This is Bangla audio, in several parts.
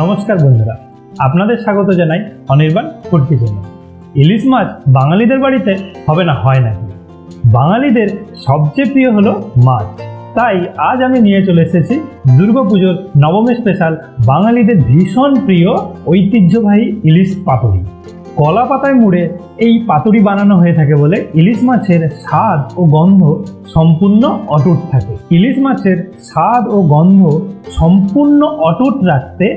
নমস্কার বন্ধুরা, আপনাদের স্বাগত জানাই অনির্বাণ ফুড কিচেনে। ইলিশ মাছ বাঙালিদের বাড়িতে হবে না হয় নাকি? বাঙালিদের সবচেয়ে প্রিয় হলো মাছ। তাই আজ আমি নিয়ে চলে এসেছি দুর্গাপুজোর নবমী স্পেশাল বাঙালিদের ভীষণ প্রিয় ঐতিহ্যবাহী ইলিশ পাতুরি। কলা পাতায় মুড়ে এই পাতুরি বানানো হয়ে থাকে বলে ইলিশ মাছের স্বাদ ও গন্ধ সম্পূর্ণ অটুট থাকে। ইলিশ মাছের স্বাদ ও গন্ধ সম্পূর্ণ অটুট রাখতে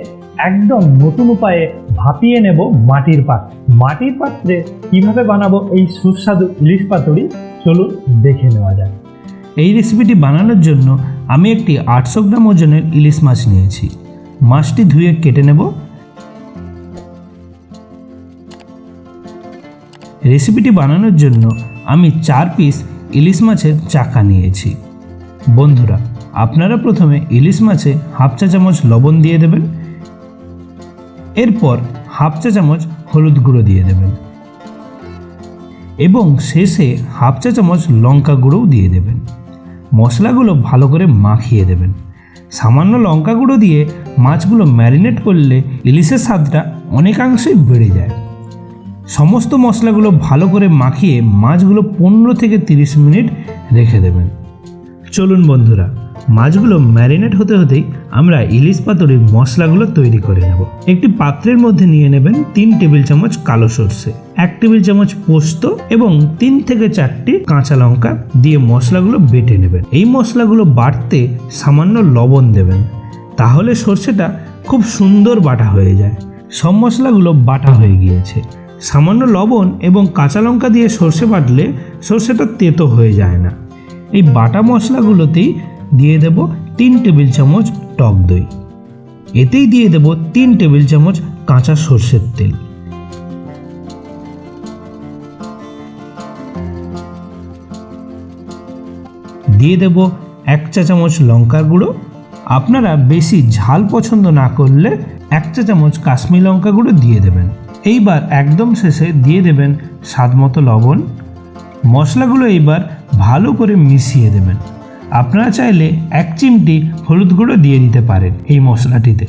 একদম নতুন উপায়ে ভাপিয়ে নেব মাটির পাত্রে। মাটির পাত্রে কিভাবে বানাবো এই সুস্বাদু ইলিশ পাতুরি, চলুন দেখে নেওয়া যাক। এই রেসিপিটি বানানোর জন্য আমি একটি 800 গ্রাম ওজনের ইলিশ মাছ নিয়েছি। মাছটি ধুয়ে কেটে নেব। রেসিপিটি বানানোর জন্য আমি 4 পিস ইলিশ মাছের চাকা নিয়েছি। বন্ধুরা, আপনারা প্রথমে ইলিশ মাছে হাফ চা চামচ লবণ দিয়ে দেবেন, এরপর হাফ চা চামচ হলুদ গুঁড়ো দিয়ে দেবেন এবং শেষে হাফ চা চামচ লঙ্কা গুঁড়োও দিয়ে দেবেন। মশলাগুলো ভালো করে মাখিয়ে দেবেন। সামান্য লঙ্কা গুঁড়ো দিয়ে মাছগুলো ম্যারিনেট করলে ইলিশের স্বাদটা অনেকাংশেই বেড়ে যায়। সমস্ত মশলাগুলো ভালো করে মাখিয়ে মাছগুলো 15 থেকে 30 মিনিট রেখে দেবেন। চলুন বন্ধুরা, মাছগুলো ম্যারিনেট হতে হতেই আমরা ইলিশ পাতুরির মশলাগুলো তৈরি করে নেব। একটি পাত্রের মধ্যে নিয়ে নেবেন 3 টেবিল চামচ কালো সর্ষে, 1 টেবিল চামচ পোস্ত এবং 3 থেকে 4টি কাঁচা লঙ্কা দিয়ে মশলাগুলো বেটে নেবেন। এই মশলাগুলো বাটতে সামান্য লবণ দেবেন, তাহলে সর্ষেটা খুব সুন্দর বাটা হয়ে যায়। সব মশলাগুলো বাটা হয়ে গিয়েছে। সামান্য লবণ এবং কাঁচা লঙ্কা দিয়ে সর্ষে বাটলে সর্ষেটা তেতো হয়ে যায় না। এই বাটা মশলাগুলোতেই দিয়ে দেব 3 টেবিল চামচ টক দই। এতেই দিয়ে দেব 3 টেবিল চামচ কাঁচা সর্ষের তেল। দিয়ে দেব 1 চা চামচ লঙ্কার গুঁড়ো। আপনারা বেশি ঝাল পছন্দ না করলে 1 চা চামচ কাশ্মীরি লঙ্কা গুঁড়ো দিয়ে দেবেন। এইবার একদম শেষে দিয়ে দেবেন স্বাদ মতো লবণ। মশলাগুলো এইবার ভালো করে মিশিয়ে দেবেন। আপনারা চাইলে 1 চিমটি হলুদ গুঁড়ো দিয়ে দিতে পারেন এই মশলাটিতে।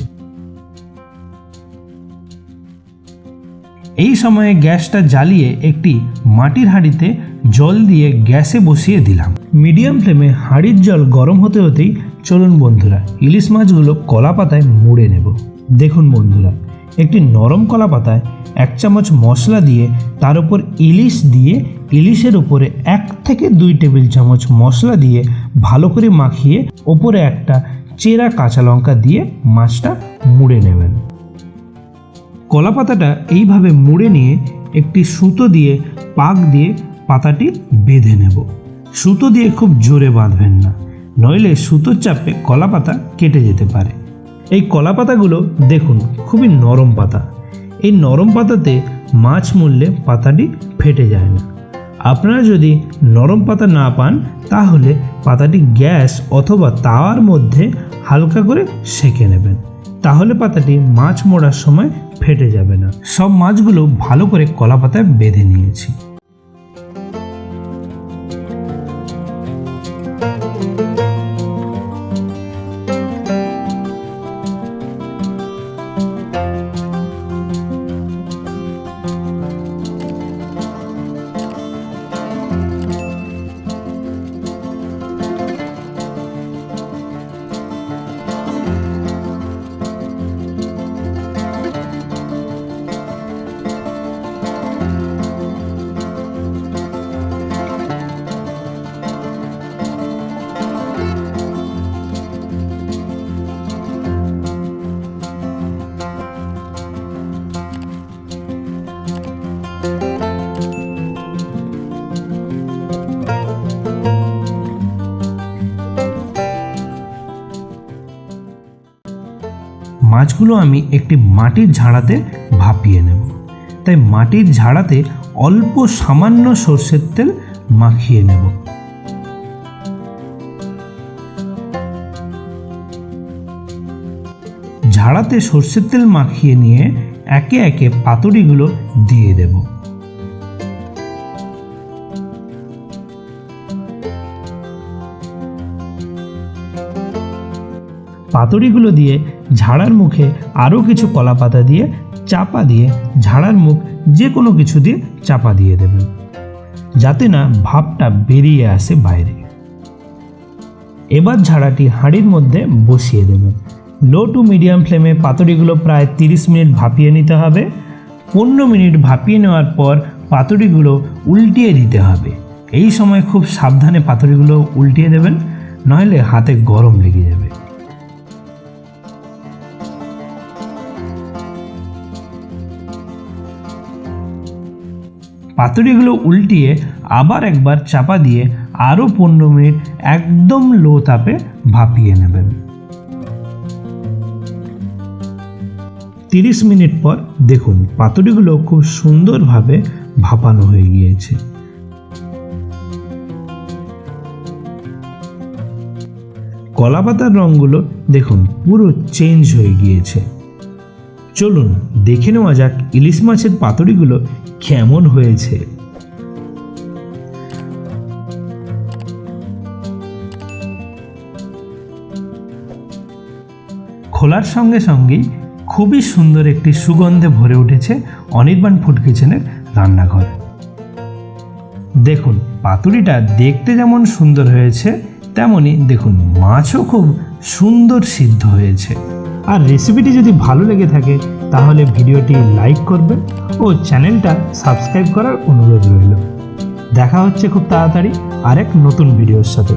এই সময়ে গ্যাসটা জ্বালিয়ে একটি মাটির হাঁড়িতে জল দিয়ে গ্যাসে বসিয়ে দিলাম। মিডিয়াম ফ্লেমে হাঁড়ির জল গরম হতে হতেই চলুন বন্ধুরা, ইলিশ মাছগুলো কলা পাতায় মুড়ে নেব। দেখুন বন্ধুরা, একটি নরম কলা পাতায় 1 চামচ মশলা দিয়ে তার উপর ইলিশ দিয়ে ইলিশের উপরে 1 থেকে 2 টেবিল চামচ মশলা দিয়ে ভালো করে মাখিয়ে ওপরে একটা চেরা কাঁচা লঙ্কা দিয়ে মাছটা মুড়ে নেবেন। কলা পাতাটা এইভাবে মুড়ে নিয়ে একটি সুতো দিয়ে পাক দিয়ে পাতাটি বেঁধে নেব। সুতো দিয়ে খুব জোরে বাঁধবেন না, নইলে সুতোর চাপে কলা পাতা কেটে যেতে পারে। এই কলা পাতাগুলো দেখুন খুবই নরম পাতা। এই নরম পাতাতে মাছ মুড়লে পাতাটি ফেটে যায় না। আপনারা যদি নরম পাতা না পান তাহলে পাতাটি গ্যাস অথবা তাওয়ার মধ্যে হালকা করে সেঁকে নেবেন, তাহলে পাতাটি মাছ মোড়ার সময় ফেটে যাবে না। সব মাছগুলো ভালো করে কলা পাতায় বেঁধে নিয়েছি। মাছগুলো আমি একটি মাটির ঝাড়াতে ভাপিয়ে নেব, তাই মাটির ঝাড়াতে অল্প সামান্য সর্ষের তেল মাখিয়ে নেব। ঝাড়াতে সর্ষের তেল মাখিয়ে নিয়ে একে একে পাতুরিগুলো দিয়ে দেব। পাতুরিগুলো দিয়ে ঝাড়ার মুখে আরও কিছু কলা পাতা দিয়ে চাপা দিয়ে ঝাড়ার মুখ যে কোনো কিছু দিয়ে চাপা দিয়ে দেবেন, যাতে না ভাপটা বেরিয়ে আসে বাইরে। এবার ঝাড়াটি হাঁড়ির মধ্যে বসিয়ে দেবেন। লো টু মিডিয়াম ফ্লেমে পাতুরিগুলো প্রায় 30 মিনিট ভাপিয়ে নিতে হবে। 15 মিনিট ভাপিয়ে নেওয়ার পর পাতুরিগুলো উল্টিয়ে দিতে হবে। এই সময় খুব সাবধানে পাতুরিগুলো উল্টিয়ে দেবেন, নইলে হাতে গরম লেগে যাবে। পাতুরিগুলো উল্টিয়ে আবার একবার চাপা দিয়ে আরও 15 মিনিট একদম লো তাপে ভাপিয়ে নেবেন। 30 মিনিট পর দেখুন পাতুরিগুলো খুব সুন্দরভাবে ভাপানো হয়ে গিয়েছে। কলাপাতার রঙগুলো দেখুন পুরো চেঞ্জ হয়ে গিয়েছে। চলুন দেখে নেওয়া যাক ইলিশ মাছের পাতুরিগুলো কেমন হয়েছে। খোলার সঙ্গে সঙ্গেই খুবই সুন্দর একটি সুগন্ধে ভরে উঠেছে অনির্বাণ ফুড কিচেনের রান্নাঘর। দেখুন পাতুরিটা দেখতে যেমন সুন্দর হয়েছে, তেমনি দেখুন মাছও খুব সুন্দর সিদ্ধ হয়েছে। আর রেসিপিটি যদি ভালো লেগে থাকে তাহলে ভিডিওটি লাইক করবেন ও চ্যানেলটা সাবস্ক্রাইব করার অনুরোধ রইল। দেখা হচ্ছে খুব তাড়াতাড়ি আরেক নতুন ভিডিওর সাথে।